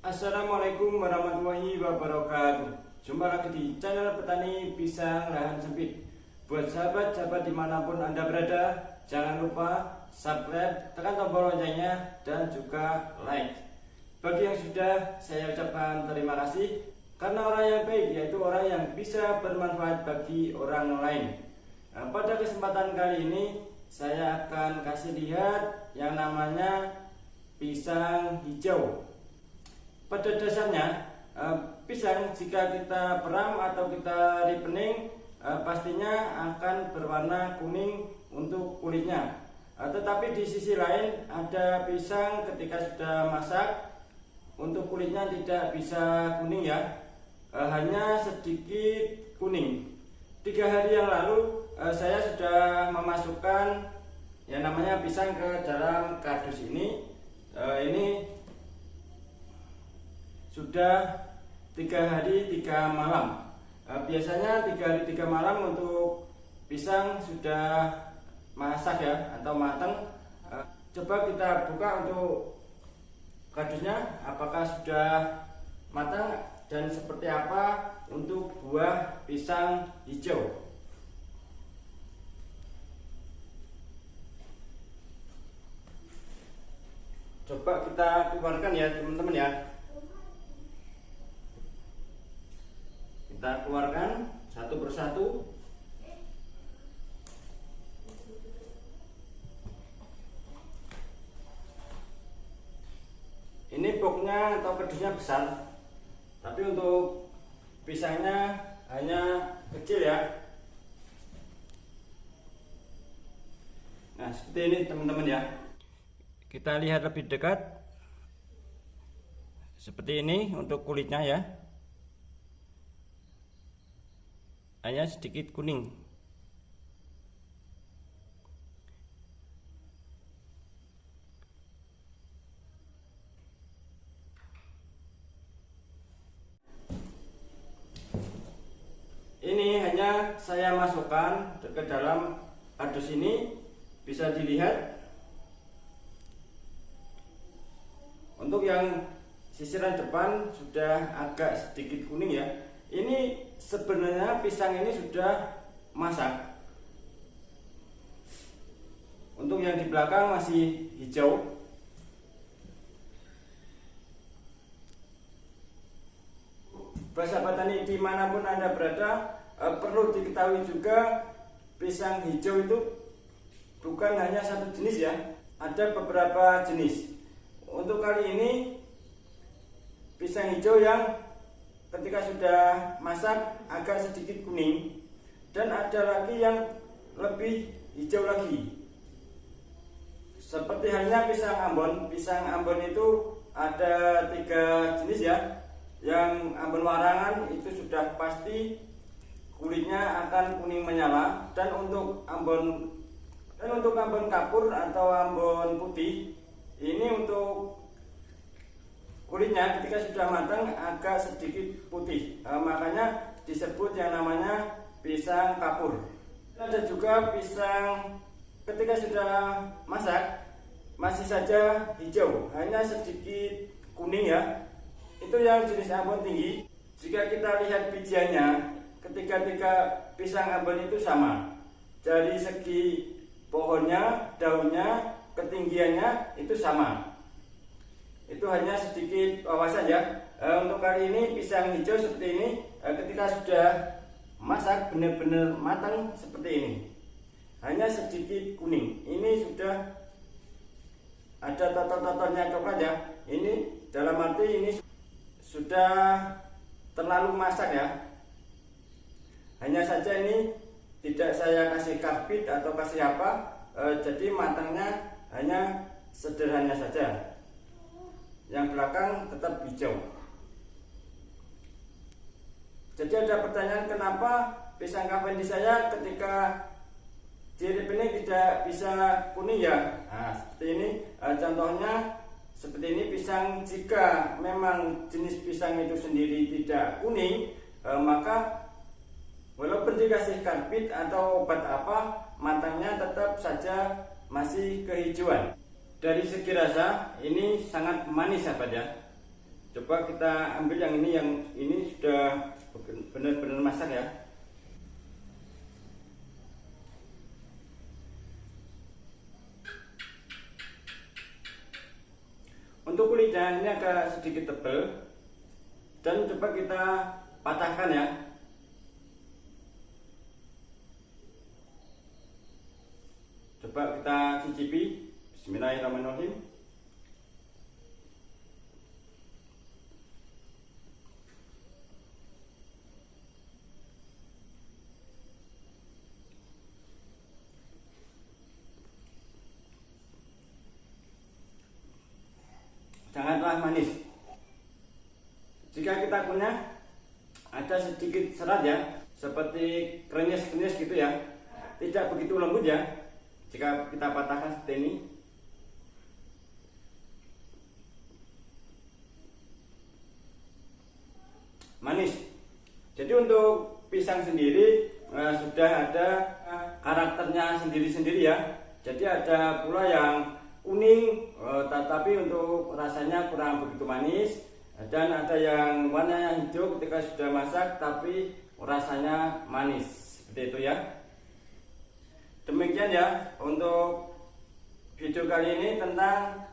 Assalamualaikum warahmatullahi wabarakatuh. Jumpa lagi di channel Petani Pisang Lahan Sempit. Buat sahabat-sahabat dimanapun Anda berada, jangan lupa subscribe, tekan tombol loncengnya, dan juga like. Bagi yang sudah, saya ucapkan terima kasih, karena orang yang baik yaitu orang yang bisa bermanfaat bagi orang lain. Pada kesempatan kali ini saya akan kasih lihat yang namanya pisang hijau. Pada dasarnya pisang jika kita peram atau kita ripening pastinya akan berwarna kuning untuk kulitnya. Tetapi di sisi lain ada pisang ketika sudah masak untuk kulitnya tidak bisa kuning ya, hanya sedikit kuning. 3 hari yang lalu saya sudah memasukkan yang namanya pisang ke dalam kardus ini. Ini sudah 3 hari 3 malam. Biasanya 3 hari 3 malam untuk pisang sudah masak ya, atau matang. Coba kita buka untuk kardusnya, apakah sudah matang dan seperti apa untuk buah pisang hijau. Coba kita keluarkan ya teman-teman ya. Kita keluarkan satu persatu. Ini boxnya atau kardusnya besar, tapi untuk pisangnya hanya kecil ya. Nah seperti ini teman-teman ya. Kita lihat lebih dekat. Seperti ini untuk kulitnya ya, hanya sedikit kuning. Ini hanya saya masukkan ke dalam kardus ini, bisa dilihat. Untuk yang sisiran depan sudah agak sedikit kuning ya. Ini sebenarnya pisang ini sudah masak. Untuk yang di belakang masih hijau. Sahabat tani dimanapun Anda berada, perlu diketahui juga pisang hijau itu bukan hanya satu jenis ya, ada beberapa jenis. Untuk kali ini pisang hijau yang ketika sudah masak agak sedikit kuning, dan ada lagi yang lebih hijau lagi. Seperti halnya pisang Ambon. Pisang Ambon itu ada 3 jenis ya. Yang Ambon warangan itu sudah pasti kulitnya akan kuning menyala, dan untuk Ambon kapur atau Ambon putih ini untuk kulitnya ketika sudah matang agak sedikit putih, makanya disebut yang namanya pisang kapur. Ada juga pisang ketika sudah masak masih saja hijau, hanya sedikit kuning ya. Itu yang jenis Ambon tinggi. Jika kita lihat bijiannya, ketiga pisang Ambon itu sama. Dari segi pohonnya, daunnya, ketinggiannya itu sama. Itu hanya sedikit wawasan ya. Untuk kali ini pisang hijau seperti ini, ketika sudah masak benar-benar matang seperti ini, hanya sedikit kuning. Ini sudah ada totot-tototnya coklat ya. Ini dalam arti ini sudah terlalu masak ya. Hanya saja ini tidak saya kasih karbit atau kasih apa, jadi matangnya hanya sederhana saja. Yang belakang tetap hijau. Jadi ada pertanyaan, kenapa pisang Cavendish saya ketika diripening tidak bisa kuning ya? Nah, seperti ini contohnya. Seperti ini pisang, jika memang jenis pisang itu sendiri tidak kuning, maka walaupun dikasih karbit atau obat apa, matangnya tetap saja masih kehijauan. Dari segi rasa ini sangat manis sahabat ya. Coba kita ambil yang ini sudah benar-benar masak ya. Untuk kulitnya ini agak sedikit tebal, dan coba kita patahkan ya. Coba kita cicipi. Bismillahirrahmanirrahim. Sangatlah manis. Jika kita kunyah ada sedikit serat ya, seperti krenyes-krenyes gitu ya, tidak begitu lembut ya. Jika kita patahkan seperti ini, manis. Jadi untuk pisang sendiri sudah ada karakternya sendiri-sendiri ya. Jadi ada pula yang kuning, tetapi untuk rasanya kurang begitu manis, dan ada yang warnanya hijau ketika sudah masak tapi rasanya manis, seperti itu ya. Demikian ya untuk video kali ini tentang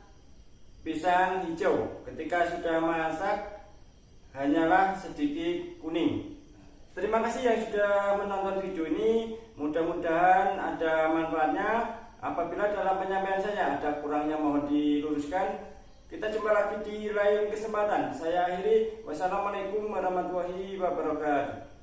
pisang hijau ketika sudah masak hanyalah sedikit kuning. Terima kasih yang sudah menonton video ini, mudah-mudahan ada manfaatnya. Apabila dalam penyampaian saya ada kurangnya mohon diluruskan. Kita jumpa lagi di lain kesempatan. Saya akhiri. Wassalamualaikum warahmatullahi wabarakatuh.